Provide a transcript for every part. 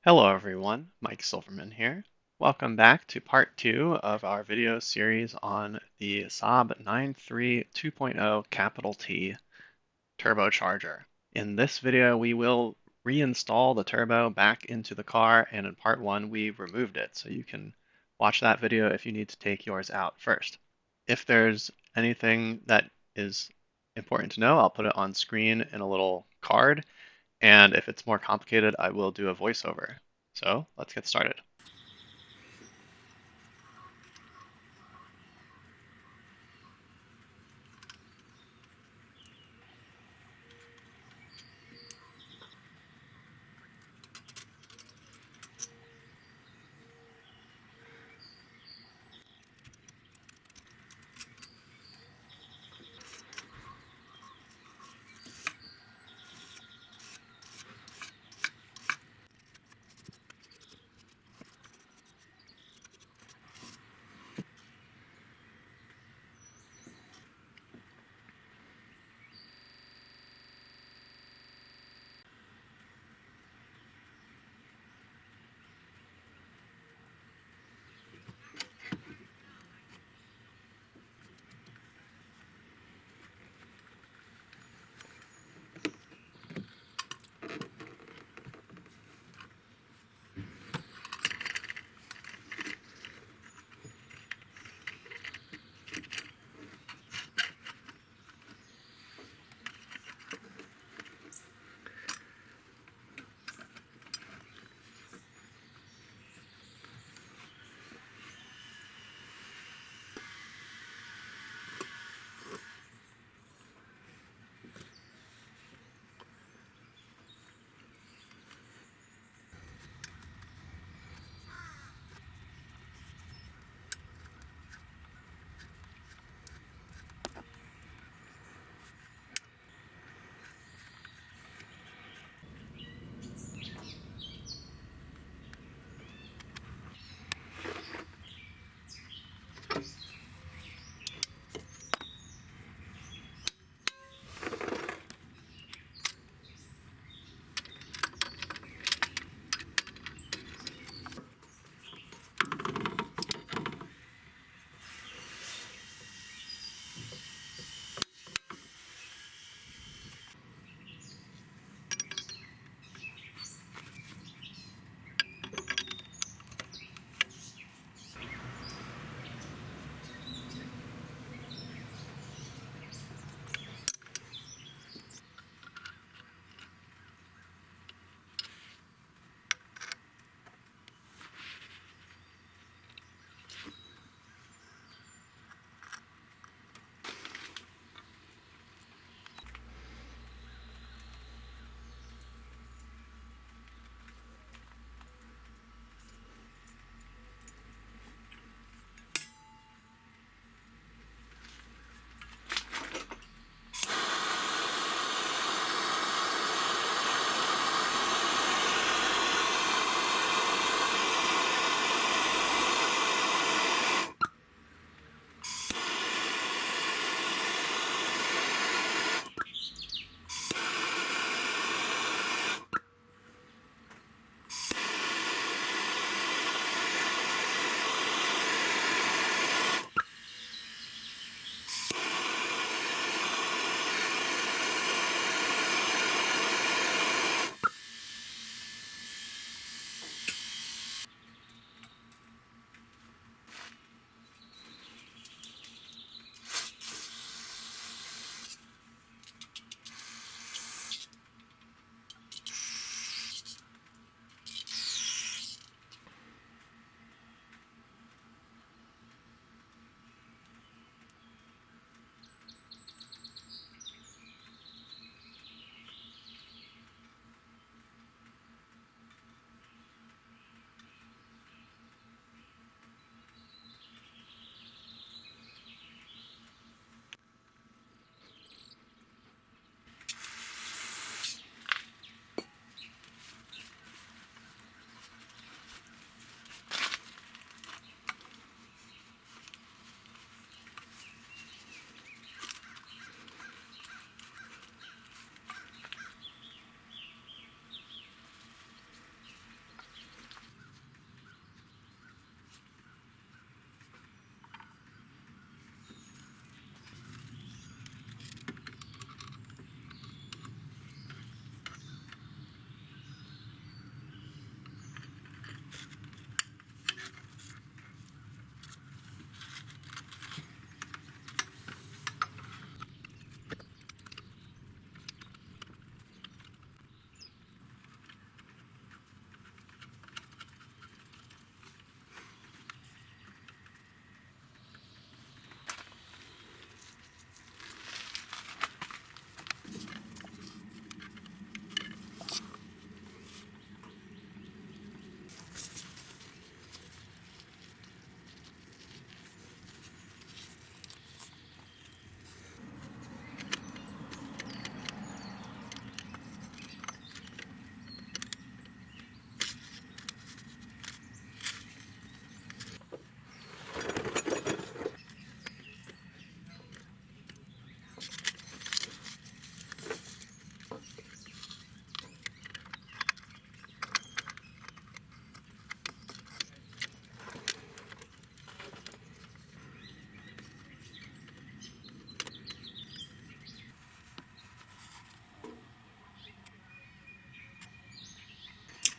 Hello everyone, Mike Silverman here. Welcome back to part 2 of our video series on the Saab 93 2.0 capital T turbocharger. In this video, we will reinstall the turbo back into the car, and in part 1, we removed it, so you can watch that video if you need to take yours out first. If there's anything that is important to know, I'll put it on screen in a little card, and if it's more complicated, I will do a voiceover. So let's get started.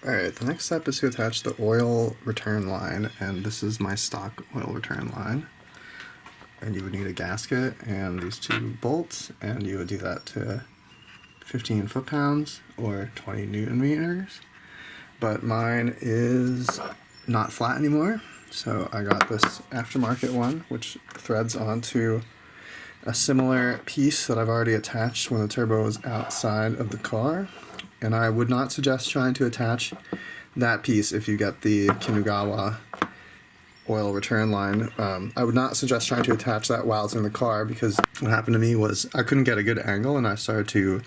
Alright, the next step is to attach the oil return line, and this is my stock oil return line. And you would need a gasket and these two bolts, and you would do that to 15 foot-pounds or 20 Newton meters. But mine is not flat anymore, so I got this aftermarket one, which threads onto a similar piece that I've already attached when the turbo is outside of the car. And I would not suggest trying to attach that piece if you get the Kinugawa oil return line. I would not suggest trying to attach that while it's in the car, because what happened to me was I couldn't get a good angle and I started to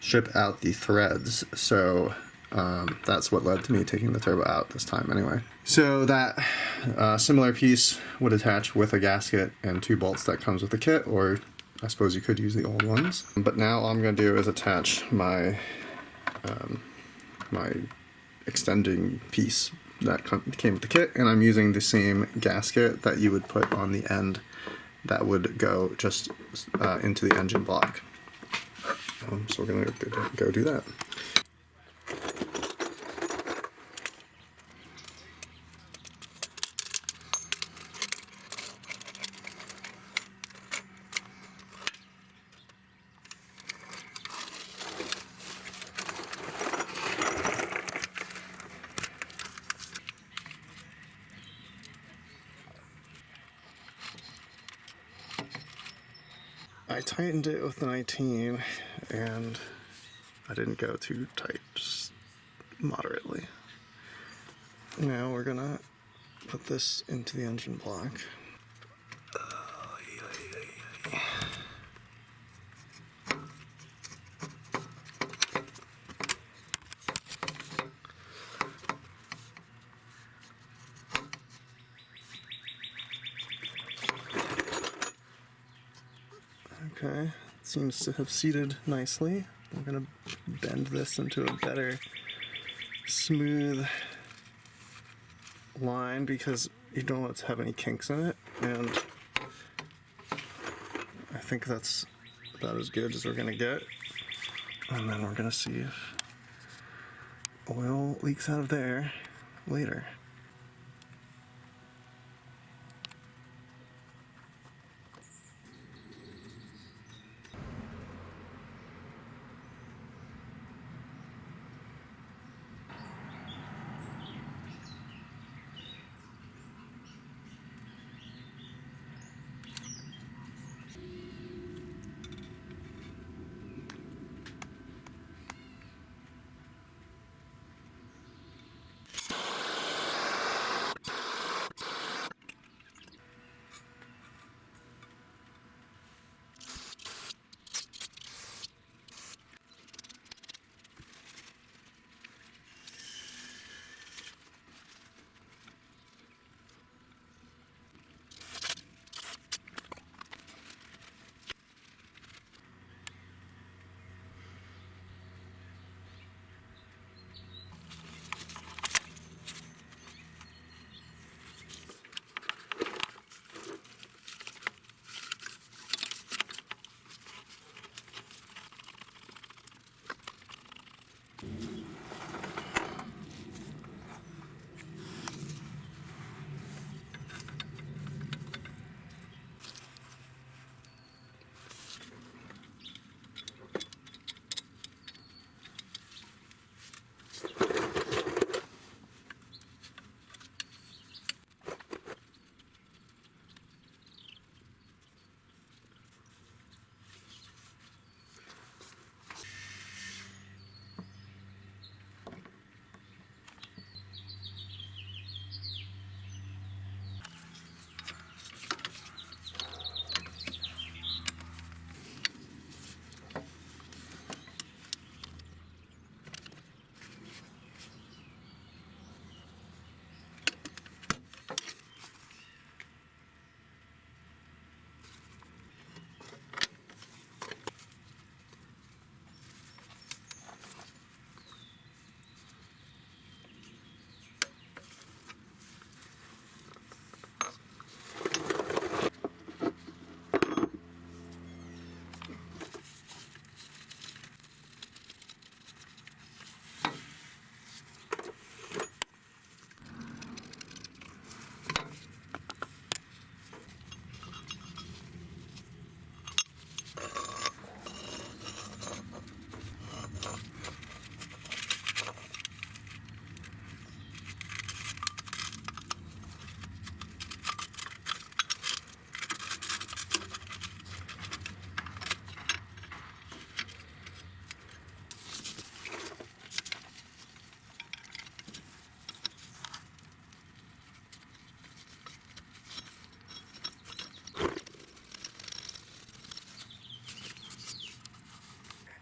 strip out the threads. So that's what led to me taking the turbo out this time anyway. So that similar piece would attach with a gasket and two bolts that comes with the kit, or I suppose you could use the old ones. But now all I'm going to do is attach my my extending piece that came with the kit, and I'm using the same gasket that you would put on the end that would go just into the engine block. So we're going to go do that. I tightened it with the 19, and I didn't go too tight, just moderately. Now we're gonna put this into the engine block. Okay, it seems to have seated nicely. I'm gonna bend this into a better smooth line because you don't want it to have any kinks in it, and I think that's about as good as we're gonna get. And then we're gonna see if oil leaks out of there later.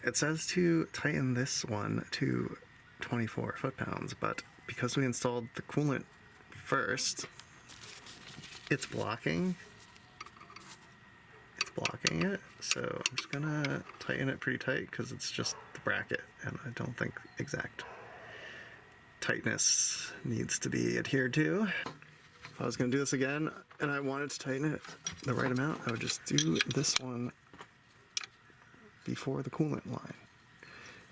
it says to tighten this one to 24 foot-pounds, but because we installed the coolant first, it's blocking it, so I'm just gonna tighten it pretty tight because it's just the bracket, and I don't think exact tightness needs to be adhered to. If I was gonna do this again and I wanted to tighten it the right amount, I would just do this one before the coolant line,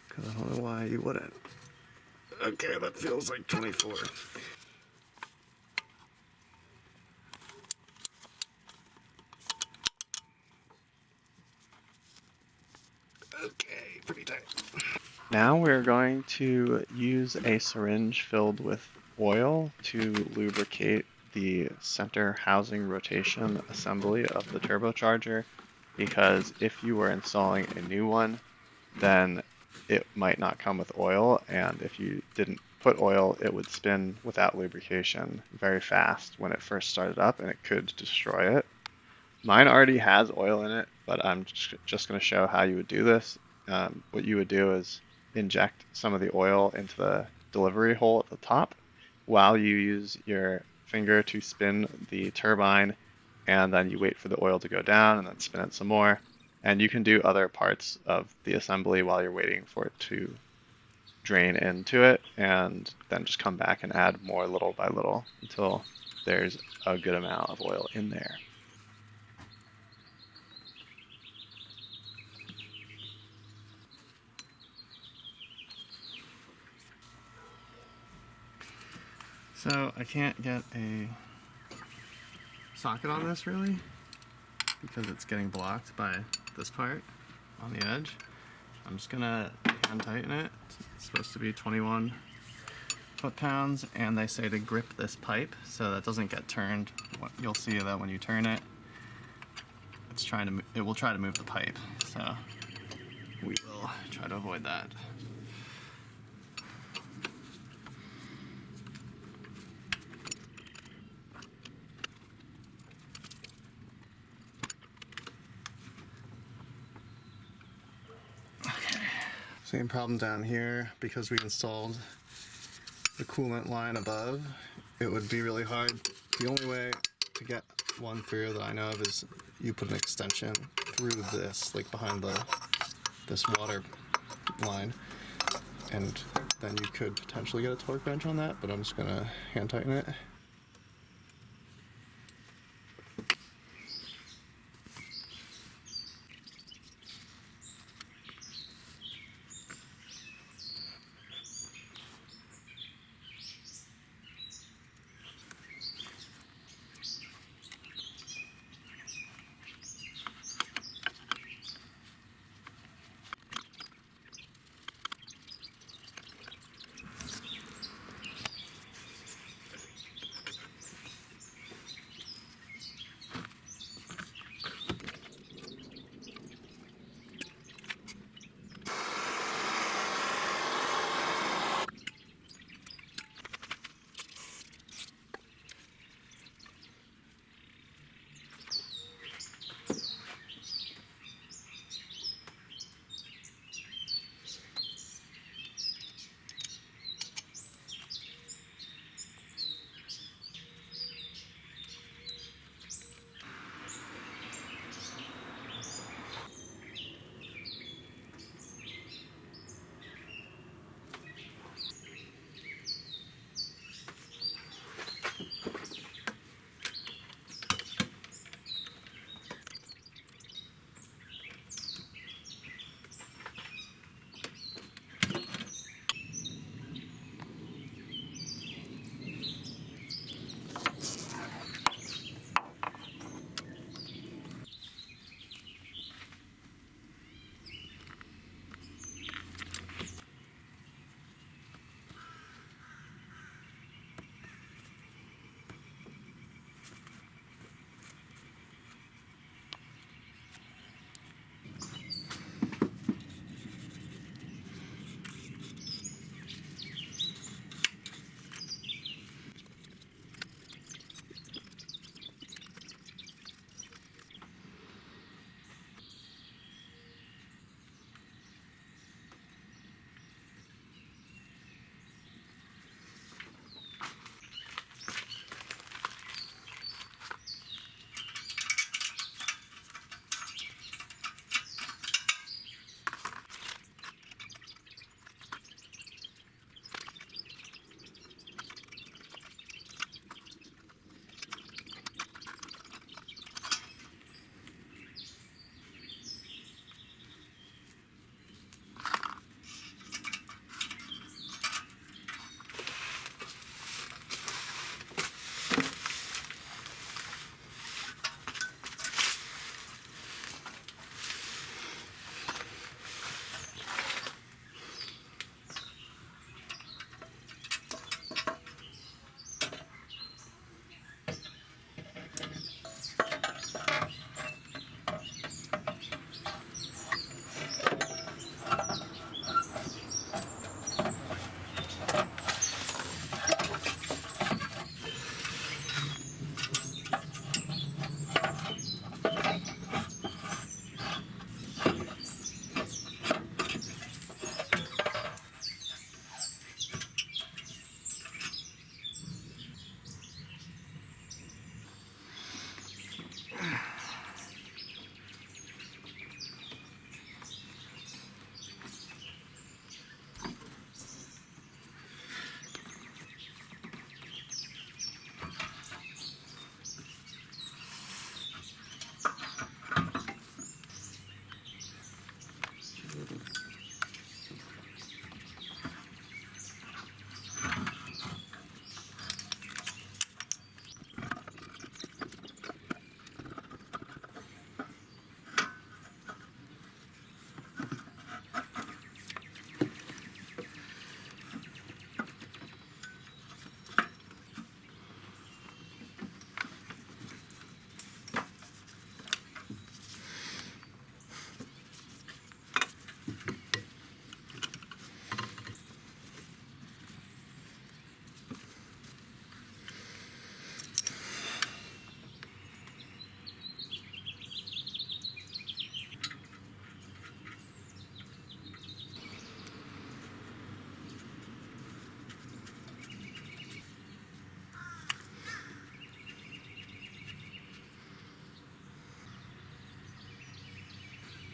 because I don't know why you wouldn't. Okay, that feels like 24. Okay, pretty tight. Now we're going to use a syringe filled with oil to lubricate the center housing rotation assembly of the turbocharger, because if you were installing a new one, then it might not come with oil, and if you didn't put oil, it would spin without lubrication very fast when it first started up, and it could destroy it. Mine already has oil in it, but I'm just going to show how you would do this. What you would do is inject some of the oil into the delivery hole at the top while you use your finger to spin the turbine, and then you wait for the oil to go down and then spin it some more. And you can do other parts of the assembly while you're waiting for it to drain into it, and then just come back and add more little by little until there's a good amount of oil in there. So I can't get a socket on this really, because it's getting blocked by this part on the edge. I'm just gonna hand tighten it. It's supposed to be 21 foot-pounds, and they say to grip this pipe so that it doesn't get turned. You'll see that when you turn it, it will try to move the pipe. So we will try to avoid that. Same problem down here, because we installed the coolant line above. It would be really hard. The only way to get one through that I know of is you put an extension through this, like behind this water line, and then you could potentially get a torque wrench on that, but I'm just gonna hand tighten it.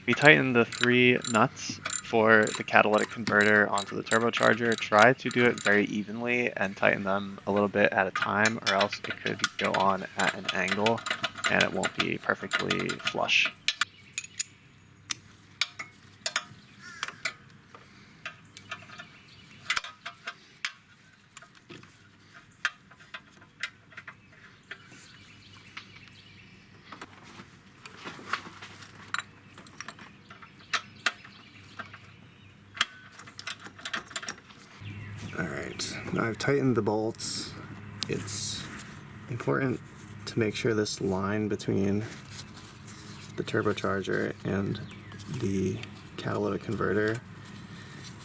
we tighten the 3 nuts for the catalytic converter onto the turbocharger. Try to do it very evenly and tighten them a little bit at a time, or else it could go on at an angle and it won't be perfectly flush. Alright, now I've tightened the bolts. It's important to make sure this line between the turbocharger and the catalytic converter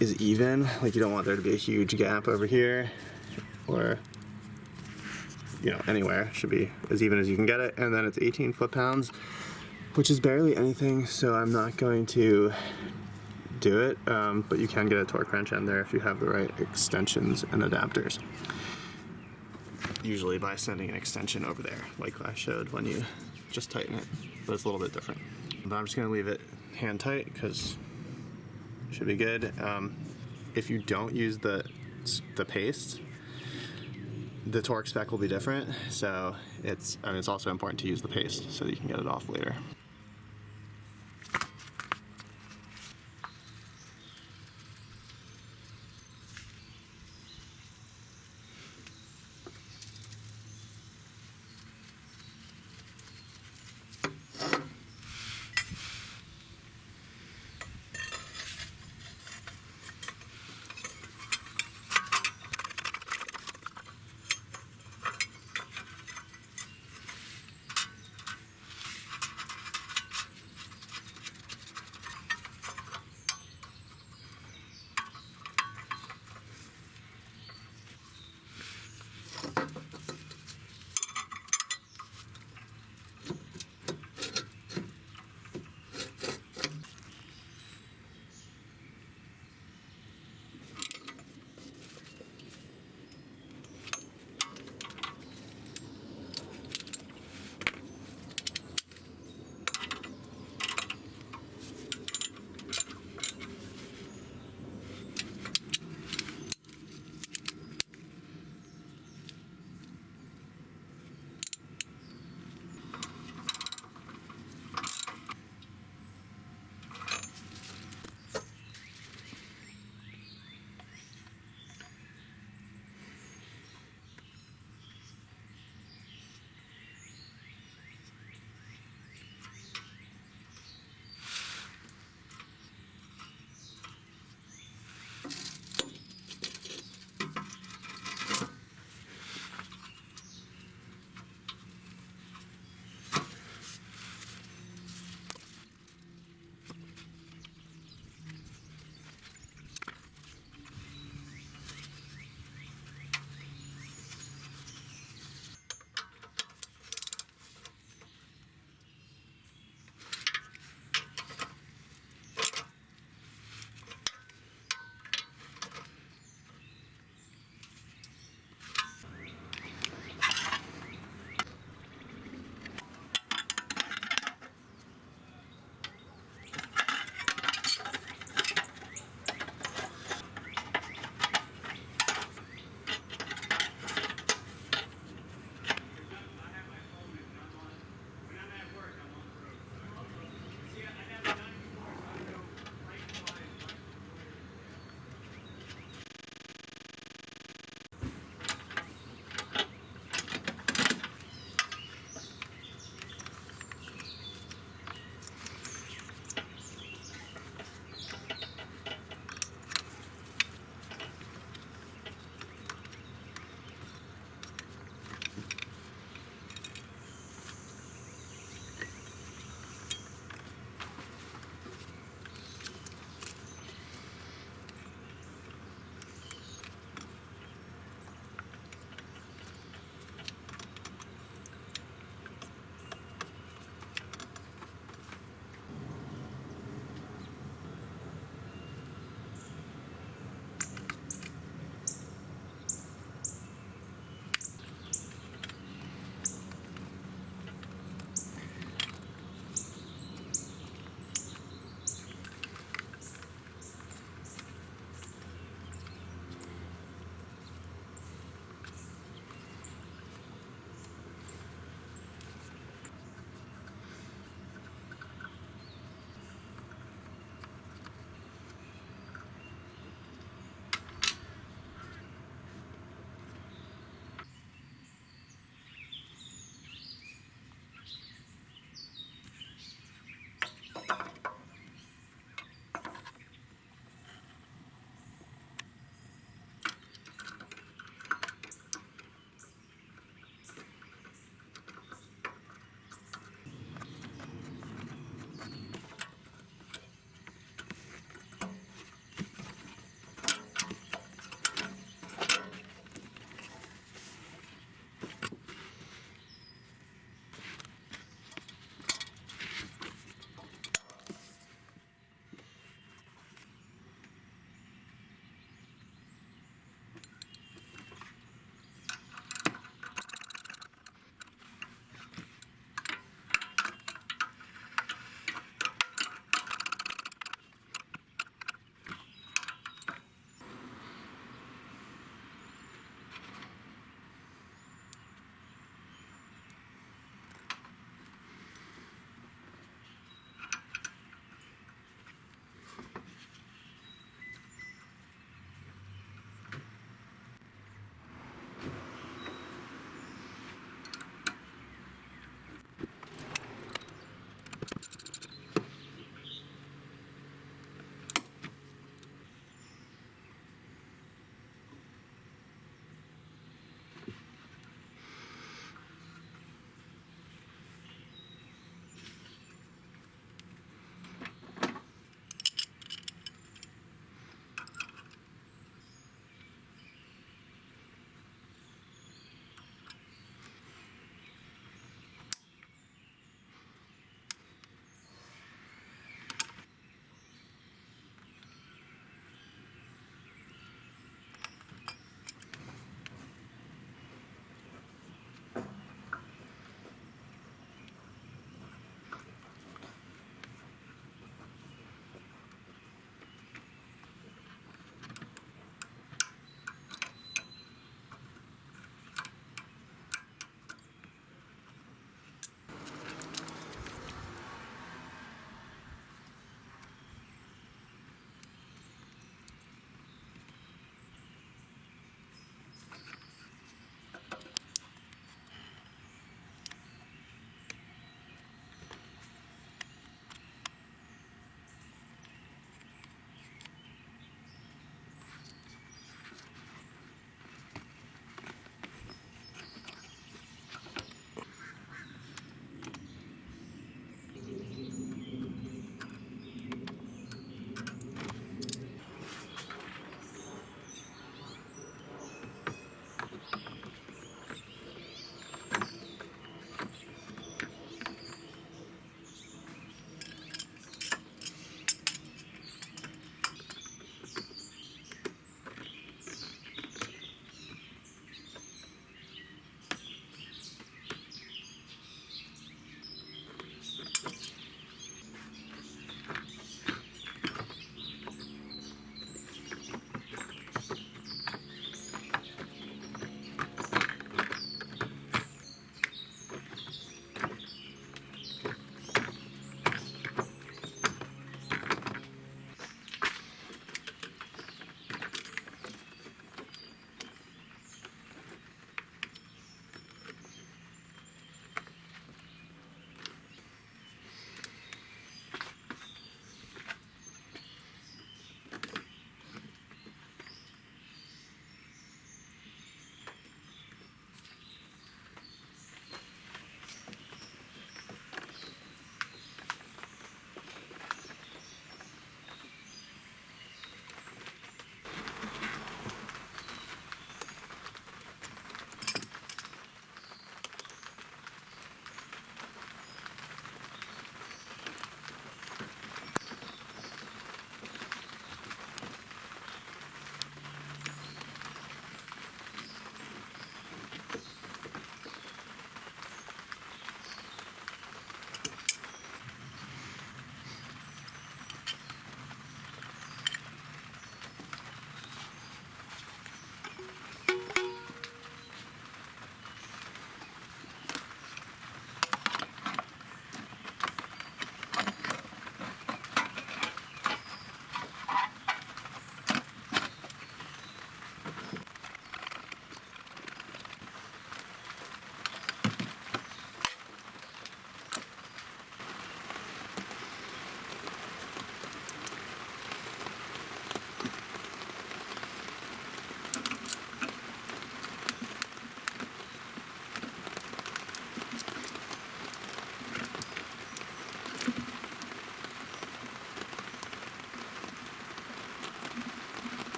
is even. Like, you don't want there to be a huge gap over here, or anywhere. It should be as even as you can get it. And then it's 18 foot-pounds, which is barely anything, so I'm not going to do it, but you can get a torque wrench in there if you have the right extensions and adapters. Usually by sending an extension over there, like I showed when you just tighten it, but it's a little bit different. But I'm just gonna leave it hand tight because it should be good. If you don't use the paste, the torque spec will be different, so it's also important to use the paste so that you can get it off later.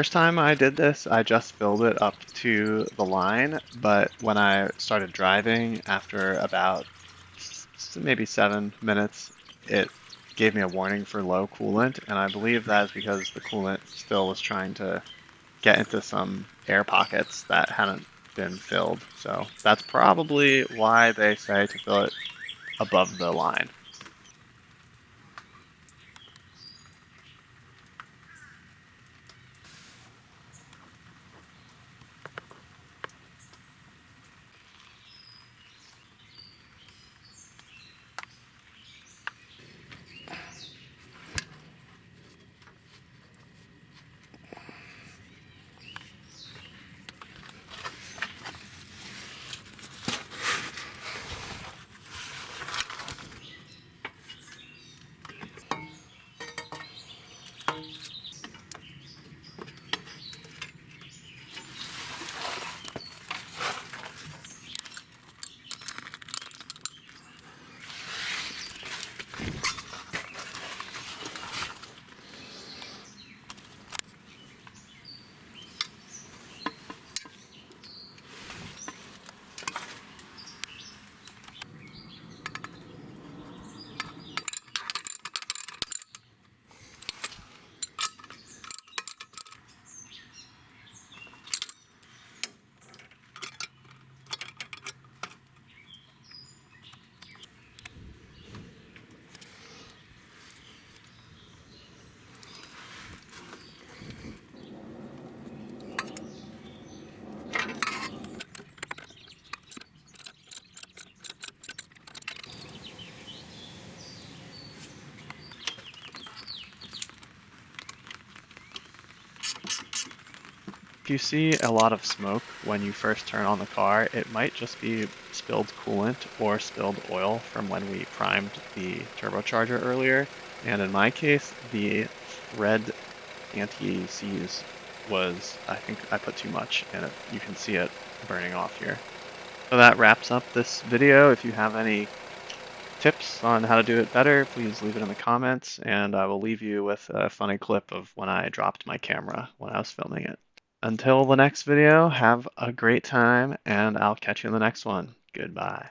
First time I did this, I just filled it up to the line, but when I started driving after about maybe 7 minutes, it gave me a warning for low coolant, and I believe that is because the coolant still was trying to get into some air pockets that hadn't been filled. So that's probably why they say to fill it above the line. If you see a lot of smoke when you first turn on the car, it might just be spilled coolant or spilled oil from when we primed the turbocharger earlier. And in my case, the red anti-seize was, I think I put too much in it. You can see it burning off here. So that wraps up this video. If you have any tips on how to do it better, please leave it in the comments, and I will leave you with a funny clip of when I dropped my camera when I was filming it. Until the next video, have a great time, and I'll catch you in the next one. Goodbye.